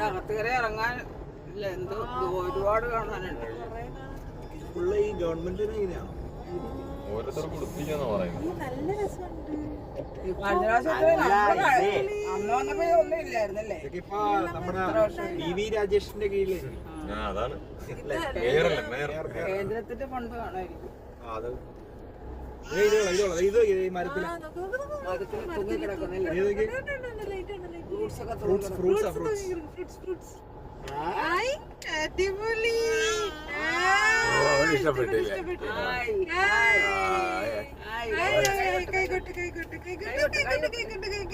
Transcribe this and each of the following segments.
അകത്തുകര ഇറങ്ങാൻ എന്തോ ഒരുപാട് കാണാനുണ്ട്. ഫുള്ള് ഈ ഗവൺമെന്റിന് എങ്ങനെയാണോ ഓരോരുത്തർക്ക് ഉടുപ്പിക്കാന്ന് പറയുന്നത്. കഴിഞ്ഞ അന്ന് വന്നപ്പോ ഒന്നും ഇല്ലായിരുന്നല്ലേ. ഇപ്പൊ നമ്മുടെ TV രാജേഷിന്റെ കീഴില് അതാണ് കേന്ദ്രത്തിന്റെ ഫണ്ട് കാണായിരിക്കും. അത് ഇത് മരത്തില് തൂങ്ങി കിടക്കുന്നില്ല. ഫ്രൂട്ട്സ്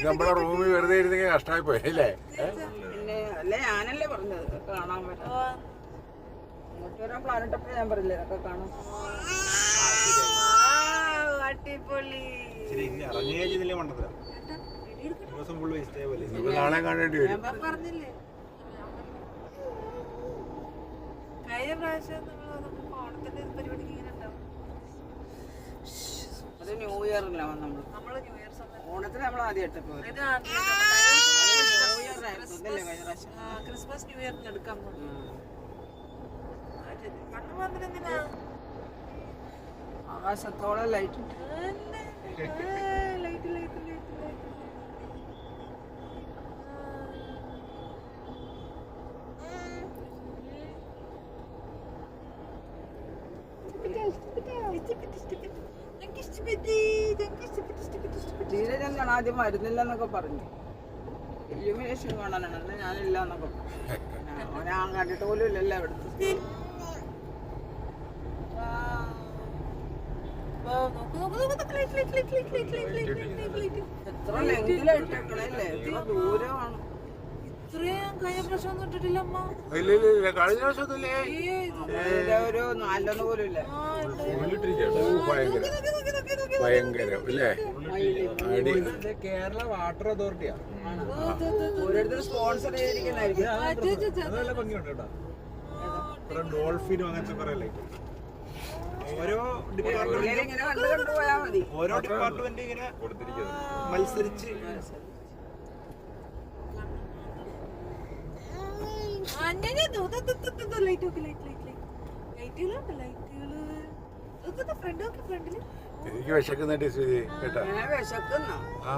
നമ്മുടെ റൂമിൽ വെറുതെ ഇരുന്നെങ്കിൽ കഷ്ടമായി പോയല്ലേ. പിന്നെ അല്ലേ ഞാനല്ലേ പറഞ്ഞത് കാണാൻ പറ്റും. അങ്ങോട്ട് വരാൻ പ്ലാൻ ഇട്ടപ്പോഴേ ഞാൻ പറഞ്ഞില്ലേ ഇതൊക്കെ കാണാം. ഇറങ്ങിയതില്ലേ മണ്ടത്തില ദിവസം ഫുള്ള് വേസ്റ്റ് പോലെ നാളെ കാണേണ്ടി വരും. പറഞ്ഞില്ലേ കഴിഞ്ഞ പ്രാവശ്യം നമ്മൾ ഓണത്തിന്റെ പരിപാടിക്ക് ഇങ്ങനെ ഉണ്ടാവും. അത് ന്യൂ ഇയറിലാണ് നമ്മള് ന്യൂ ഇയർ സമയത്ത് ഓണത്തിന് നമ്മൾ ആദ്യമായിട്ട് പോയത്. ക്രിസ്മസ് ന്യൂ ഇയറിന് എടുക്കാൻ പോകും. കണ്ണു വന്നിട്ട് എന്തിനാ ആകാശത്തോളം ലൈറ്റ് ലൈറ്റ് ധീരജൻ ഞാൻ ആദ്യം വരുന്നില്ലെന്നൊക്കെ പറഞ്ഞു. ഇല്യൂമിനേഷൻ കാണാനാണ് ഞാനില്ല എന്നൊക്കെ ഞാൻ കണ്ടിട്ട് പോലും ഇല്ലല്ലോ അവിടുത്തെ. എത്ര ലെങ്കിലായിട്ടേക്കണല്ലേ, എത്ര ദൂരമാണ്. ഇത്രയും കഴിഞ്ഞ പ്രാവശ്യം ഒന്നും ഇട്ടിട്ടില്ല അമ്മ. ഇല്ല കഴിഞ്ഞ ദിവസത്തില്ലേ ഒരു നാലൊന്നും പോലും ഇല്ല. ഭയങ്കരം അല്ലേ. കേരള വാട്ടർ അതോറിറ്റിയാ ഓരോരുത്തർ സ്പോൺസർ ചെയ്തിരിക്കുന്നതായിരിക്കും. നല്ല ഭംഗിയുണ്ട് കേട്ടോ. ഡോൾഫിനും അങ്ങനത്തെ കുറെ ലൈറ്റ് ഓരോ ഡിപ്പാർട്ട്മെന്റ് ഇങ്ങനെ കണ്ടു കണ്ടു പോയാൽ മതി. ഓരോ ഡിപ്പാർട്ട്മെന്റ് ഇങ്ങനെ മത്സരിച്ച് എനിക്ക് വിശക്കുന്നുണ്ട് കേട്ടാ. വിശക്കുന്ന ആ